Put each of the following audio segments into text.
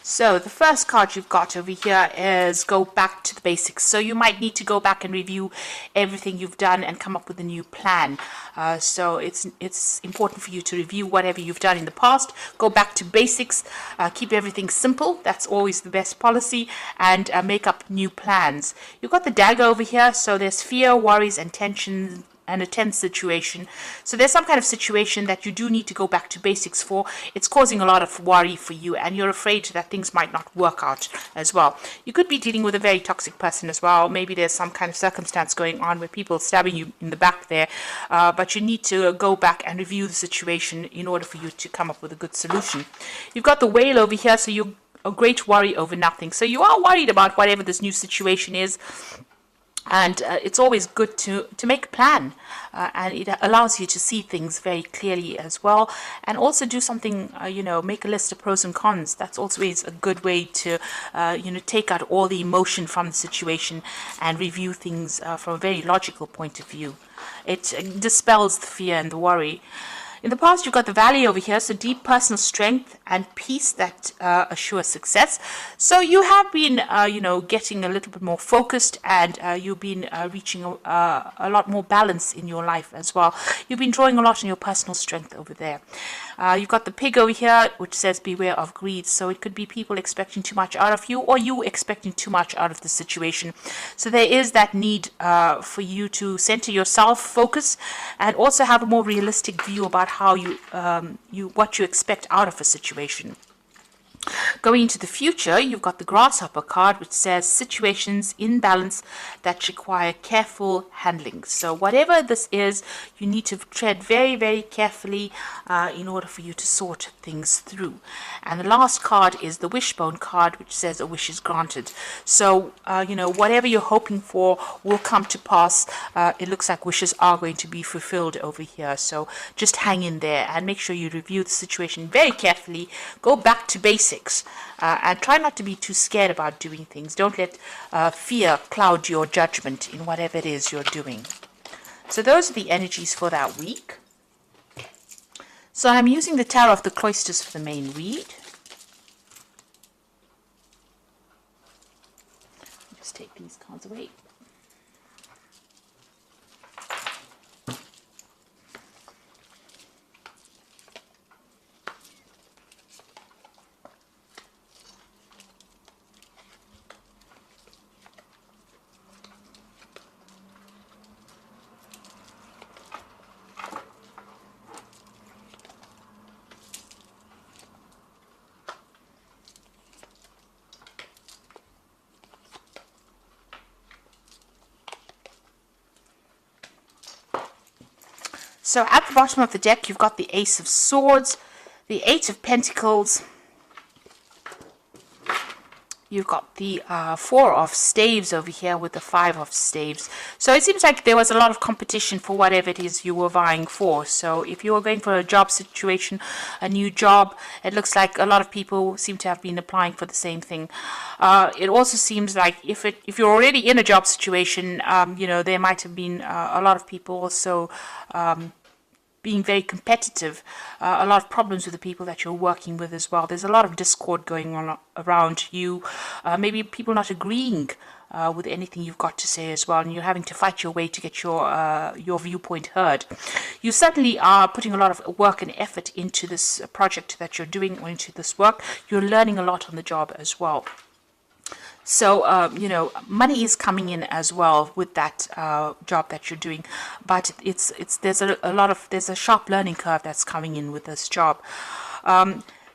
So the first card you've got over here is go back to the basics. So you might need to go back and review everything you've done and come up with a new plan. So it's important for you to review whatever you've done in the past. Go back to basics. Keep everything simple. That's always the best policy. And make up new plans. You've got the dagger over here. So there's fear, worries, and tension and a tense situation. So there's some kind of situation that you do need to go back to basics for. It's causing a lot of worry for you, and you're afraid that things might not work out as well. You could be dealing with a very toxic person as well. Maybe there's some kind of circumstance going on where people are stabbing you in the back there, but you need to go back and review the situation in order for you to come up with a good solution. You've got the whale over here, so you're a great worry over nothing. So you are worried about whatever this new situation is. And it's always good to make a plan, and it allows you to see things very clearly as well, and also do something, make a list of pros and cons. That's always a good way to, take out all the emotion from the situation and review things from a very logical point of view. It dispels the fear and the worry. In the past, you've got the valley over here, so deep personal strength and peace that assure success. So you have been, getting a little bit more focused, and you've been reaching a lot more balance in your life as well. You've been drawing a lot on your personal strength over there. You've got the pig over here, which says beware of greed. So it could be people expecting too much out of you, or you expecting too much out of the situation. So there is that need for you to center yourself, focus, and also have a more realistic view about how what you expect out of a situation. Going into the future, you've got the grasshopper card, which says situations in balance that require careful handling. So whatever this is, you need to tread very, very carefully in order for you to sort things through. And the last card is the wishbone card, which says a wish is granted. So, whatever you're hoping for will come to pass. It looks like wishes are going to be fulfilled over here. So just hang in there and make sure you review the situation very carefully. Go back to basics. And try not to be too scared about doing things. Don't let fear cloud your judgment in whatever it is you're doing. So those are the energies for that week. So I'm using the Tarot of the Cloisters for the main read. Just take these cards away. So at the bottom of the deck, you've got the Ace of Swords, the Eight of Pentacles, you've got the Four of Staves over here with the Five of Staves. So it seems like there was a lot of competition for whatever it is you were vying for. So if you were going for a job situation, a new job, it looks like a lot of people seem to have been applying for the same thing. It also seems like if you're already in a job situation, there might have been a lot of people also being very competitive, a lot of problems with the people that you're working with as well. There's a lot of discord going on around you, maybe people not agreeing with anything you've got to say as well, and you're having to fight your way to get your viewpoint heard. You certainly are putting a lot of work and effort into this project that you're doing, or into this work. You're learning a lot on the job as well. So, money is coming in as well with that job that you're doing, but there's a sharp learning curve that's coming in with this job.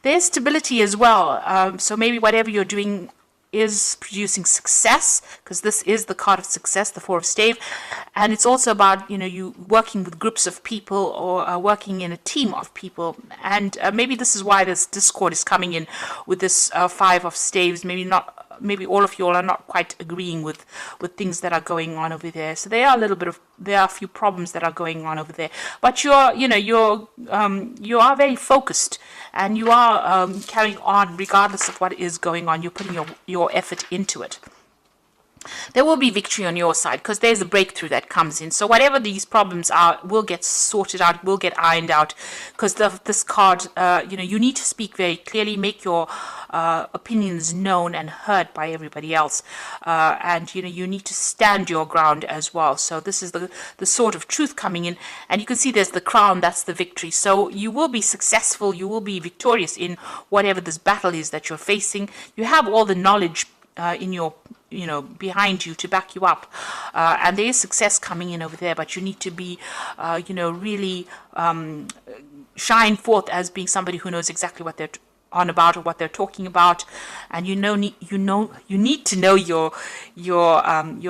There's stability as well. So maybe whatever you're doing is producing success, because this is the card of success, the Four of Stave, and it's also about you working with groups of people, or working in a team of people, and maybe this is why this discord is coming in with this Five of Staves. Maybe all of you all are not quite agreeing with things that are going on over there. So there are a few problems that are going on over there. But you are very focused, and you are carrying on regardless of what is going on. You're putting your effort into it. there will be victory on your side because there's a breakthrough that comes in. So whatever these problems are will get sorted out, will get ironed out, because this card, you need to speak very clearly, make your opinions known and heard by everybody else, and you need to stand your ground as well. So this is the sort of truth coming in, and you can see there's the crown, that's the victory. So you will be successful, you will be victorious in whatever this battle is that you're facing. You have all the knowledge in your behind you to back you up, and there is success coming in over there, but you need to be really shine forth as being somebody who knows exactly what they're on about or what they're talking about, and you need to know your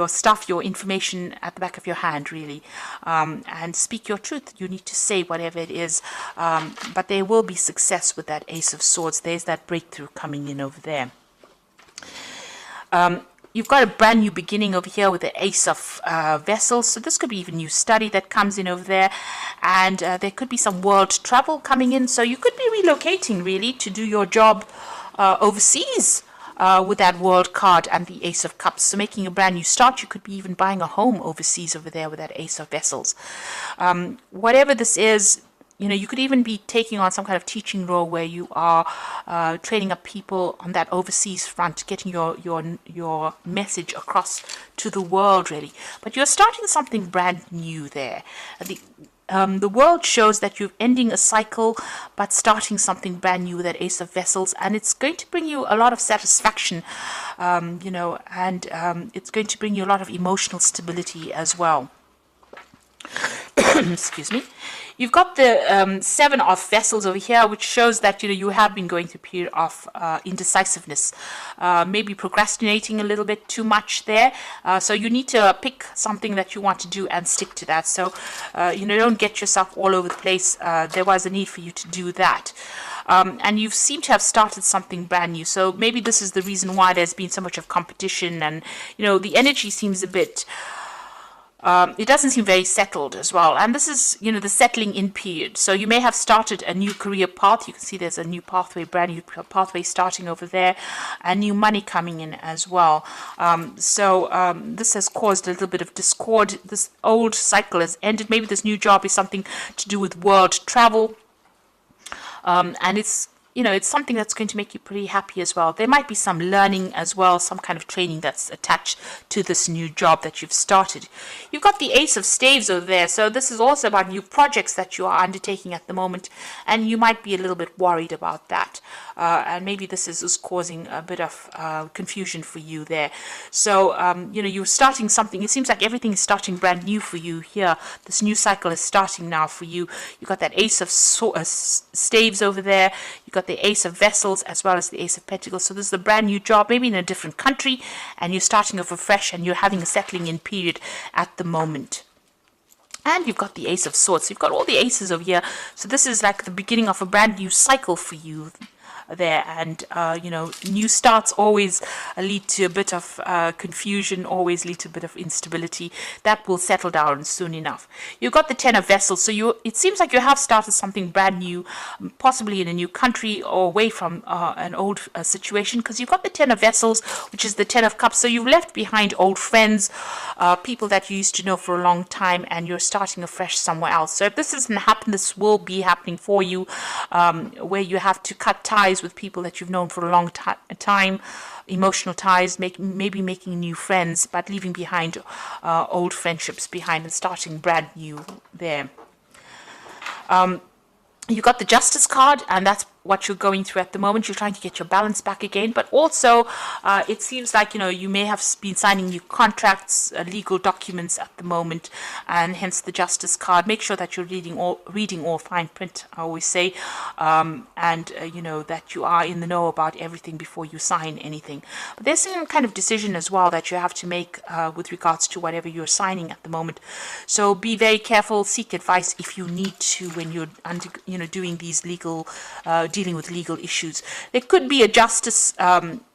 stuff, your information at the back of your hand, really, and speak your truth. You need to say whatever it is, but there will be success with that Ace of Swords. There's that breakthrough coming in over there. You've got a brand new beginning over here with the Ace of Vessels. So this could be even new study that comes in over there. And there could be some world travel coming in. So you could be relocating, really, to do your job overseas with that world card and the Ace of Cups. So making a brand new start. You could be even buying a home overseas over there with that Ace of Vessels. Whatever this is, you could even be taking on some kind of teaching role where you are training up people on that overseas front, getting your message across to the world, really. But you're starting something brand new there. The world shows that you're ending a cycle, but starting something brand new with that Ace of Vessels, and it's going to bring you a lot of satisfaction, and it's going to bring you a lot of emotional stability as well. Excuse me. You've got the Seven of Vessels over here, which shows that you have been going through a period of indecisiveness, maybe procrastinating a little bit too much there. So you need to pick something that you want to do and stick to that. So don't get yourself all over the place. There was a need for you to do that. And you seem to have started something brand new. So maybe this is the reason why there's been so much of competition, and the energy seems a bit. It doesn't seem very settled as well. And this is, the settling in period. So you may have started a new career path. You can see there's a new pathway, brand new pathway starting over there, and new money coming in as well. This has caused a little bit of discord. This old cycle has ended. Maybe this new job is something to do with world travel. And it's something that's going to make you pretty happy as well. There might be some learning as well, some kind of training that's attached to this new job that you've started. You've got the Ace of Staves over there. So this is also about new projects that you are undertaking at the moment, and you might be a little bit worried about that. And maybe this is causing a bit of confusion for you there. So, you're starting something. It seems like everything is starting brand new for you here. This new cycle is starting now for you. You've got that Ace of Staves over there. You've got the Ace of Vessels as well as the Ace of Pentacles. So this is a brand new job, maybe in a different country, and you're starting off afresh, and you're having a settling in period at the moment. And you've got the Ace of Swords. So you've got all the aces over here. So this is like the beginning of a brand new cycle for you there. And new starts always lead to a bit of confusion, always lead to a bit of instability. That will settle down soon enough. You've got the Ten of Vessels. So it seems like you have started something brand new, possibly in a new country or away from an old situation, because you've got the Ten of Vessels, which is the Ten of Cups. So you've left behind old friends, people that you used to know for a long time, and you're starting afresh somewhere else. So if this doesn't happen, this will be happening for you, where you have to cut ties with people that you've known for a long time, emotional ties, maybe making new friends, but leaving behind old friendships behind and starting brand new there. You got the Justice card, and that's what you're going through at the moment. You're trying to get your balance back again, but also it seems like you may have been signing new contracts, legal documents at the moment, and hence the Justice card. Make sure that you're reading all fine print, I always say, and that you are in the know about everything before you sign anything. But there's some kind of decision as well that you have to make with regards to whatever you're signing at the moment. So be very careful. Seek advice if you need to when you're doing these legal dealing with legal issues. There could be a justice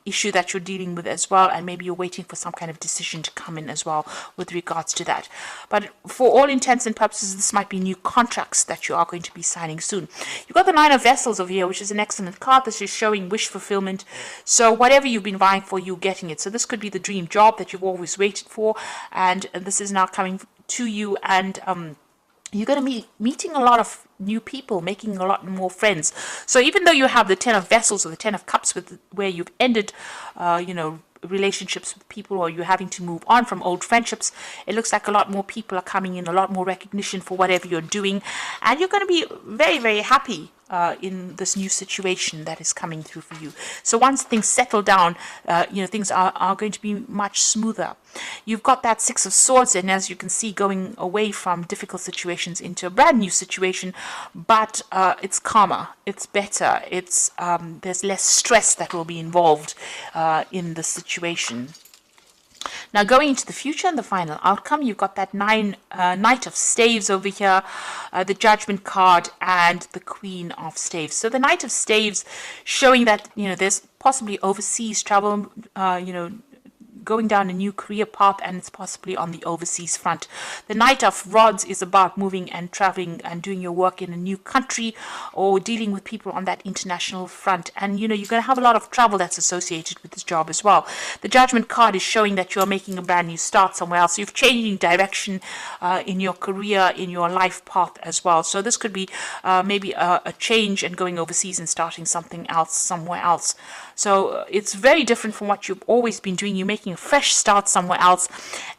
issue that you're dealing with as well, and maybe you're waiting for some kind of decision to come in as well with regards to that. But for all intents and purposes, this might be new contracts that you are going to be signing soon. You've got the Nine of Vessels over here, which is an excellent card. This is showing wish fulfillment. So whatever you've been vying for, you're getting it. So this could be the dream job that you've always waited for, and this is now coming to you, and you're going to be meeting a lot of new people, making a lot more friends. So even though you have the Ten of Vessels or the Ten of Cups, where you've ended, relationships with people, or you're having to move on from old friendships, it looks like a lot more people are coming in, a lot more recognition for whatever you're doing, and you're going to be very, very happy in this new situation that is coming through for you. So once things settle down, things are going to be much smoother. You've got that Six of Swords, and as you can see, going away from difficult situations into a brand new situation, but it's calmer, it's better, it's there's less stress that will be involved in the situation. Now, going into the future and the final outcome, you've got that Knight of Staves over here, the Judgment card, and the Queen of Staves. So the Knight of Staves showing that, there's possibly overseas travel, going down a new career path, and it's possibly on the overseas front. The Knight of Rods is about moving and traveling and doing your work in a new country, or dealing with people on that international front. And you're going to have a lot of travel that's associated with this job as well. The Judgment card is showing that you're making a brand new start somewhere else. You've changing direction in your career, in your life path as well. So this could be maybe a change and going overseas and starting something else somewhere else. So it's very different from what you've always been doing. You're making a fresh start somewhere else,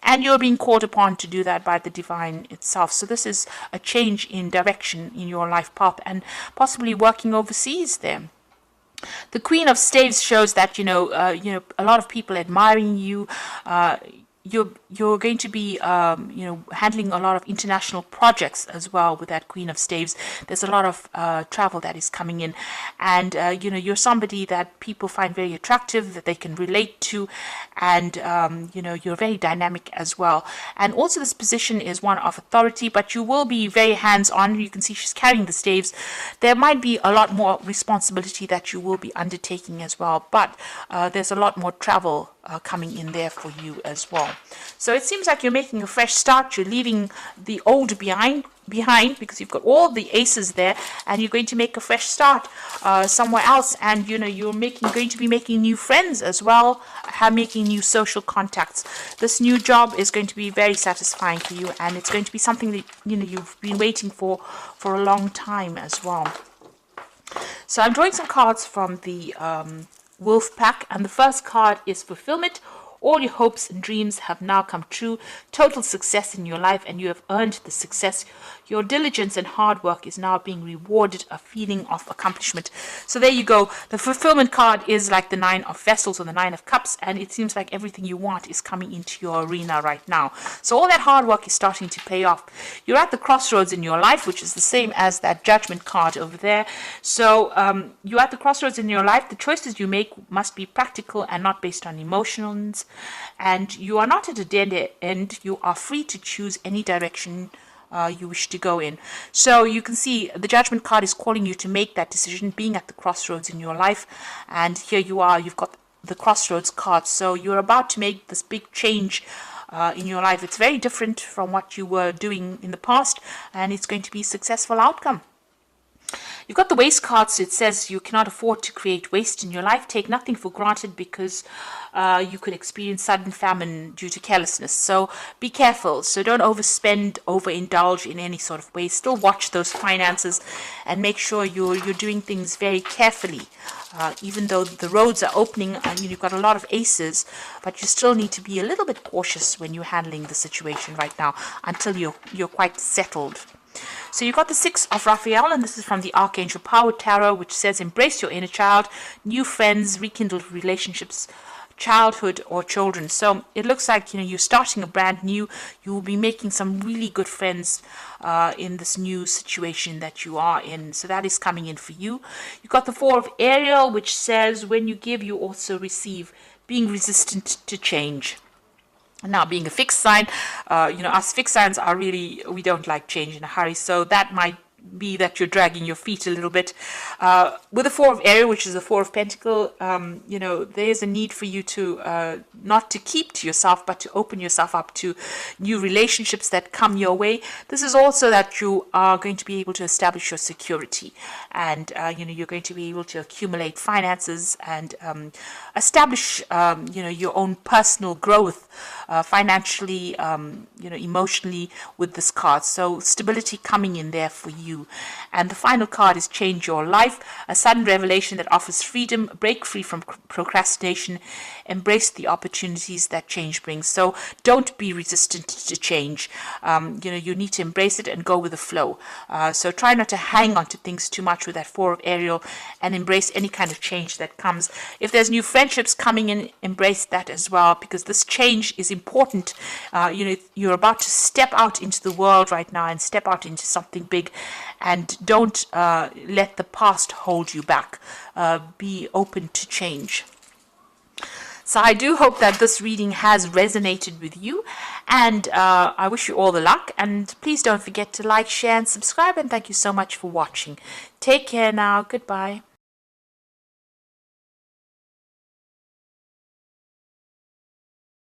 and you're being called upon to do that by the divine itself. So this is a change in direction in your life path, and possibly working overseas there. The Queen of Staves shows that a lot of people admiring you. You're going to be handling a lot of international projects as well with that Queen of Staves. There's a lot of travel that is coming in, and you're somebody that people find very attractive, that they can relate to, and you're very dynamic as well. And also this position is one of authority, but you will be very hands-on. You can see she's carrying the staves. There might be a lot more responsibility that you will be undertaking as well, but there's a lot more travel coming in there for you as well. So it seems like you're making a fresh start. You're leaving the old behind because you've got all the aces there, and you're going to make a fresh start somewhere else. And you're going to be making new friends as well, making new social contacts. This new job is going to be very satisfying for you, and it's going to be something that you've been waiting for a long time as well. So I'm drawing some cards from the Wolf Pack, and the first card is Fulfillment. All your hopes and dreams have now come true. Total success in your life, and you have earned the success. Your diligence and hard work is now being rewarded, a feeling of accomplishment. So there you go. The Fulfillment card is like the Nine of Vessels or the Nine of Cups, and it seems like everything you want is coming into your arena right now. So all that hard work is starting to pay off. You're at the crossroads in your life, which is the same as that Judgment card over there. So you're at the crossroads in your life. The choices you make must be practical and not based on emotions. And you are not at a dead end. You are free to choose any direction you wish to go in. So you can see the Judgment card is calling you to make that decision, being at the crossroads in your life. And here you are, you've got the crossroads card. So you're about to make this big change in your life. It's very different from what you were doing in the past, and it's going to be a successful outcome. You've got the Waste card, so it says you cannot afford to create waste in your life. Take nothing for granted, because you could experience sudden famine due to carelessness. So be careful. So don't overspend, overindulge in any sort of way. Still watch those finances and make sure you're doing things very carefully. Even though the roads are opening, you've got a lot of aces, but you still need to be a little bit cautious when you're handling the situation right now until you're quite settled. So you've got the Six of Raphael, and this is from the Archangel Power Tarot, which says embrace your inner child, new friends, rekindled relationships, childhood or children. So it looks like you're starting a brand new. You will be making some really good friends in this new situation that you are in. So that is coming in for you. You've got the Four of Ariel, which says when you give, you also receive, being resistant to change. Now, being a fixed sign, us fixed signs are really, we don't like change in a hurry. So that might be that you're dragging your feet a little bit. With the Four of Ariel, which is the Four of Pentacle, you know, there's a need for you to not to keep to yourself, but to open yourself up to new relationships that come your way. This is also that you are going to be able to establish your security, and you know, you're going to be able to accumulate finances and establish you know, your own personal growth financially, you know, emotionally with this card. So stability coming in there for you. And the final card is Change Your Life, a sudden revelation that offers freedom, break free from procrastination, embrace the opportunities that change brings. So don't be resistant to change. You know, you need to embrace it and go with the flow. So try not to hang on to things too much with that Four of Ariel, and embrace any kind of change that comes. If there's new friendships coming in, embrace that as well, because this change is important. You know, you're about to step out into the world right now and step out into something big, and don't let the past hold you back. Be open to change. So I do hope that this reading has resonated with you, and I wish you all the luck. And please don't forget to like, share, and subscribe. And thank you so much for watching. Take care now. Goodbye.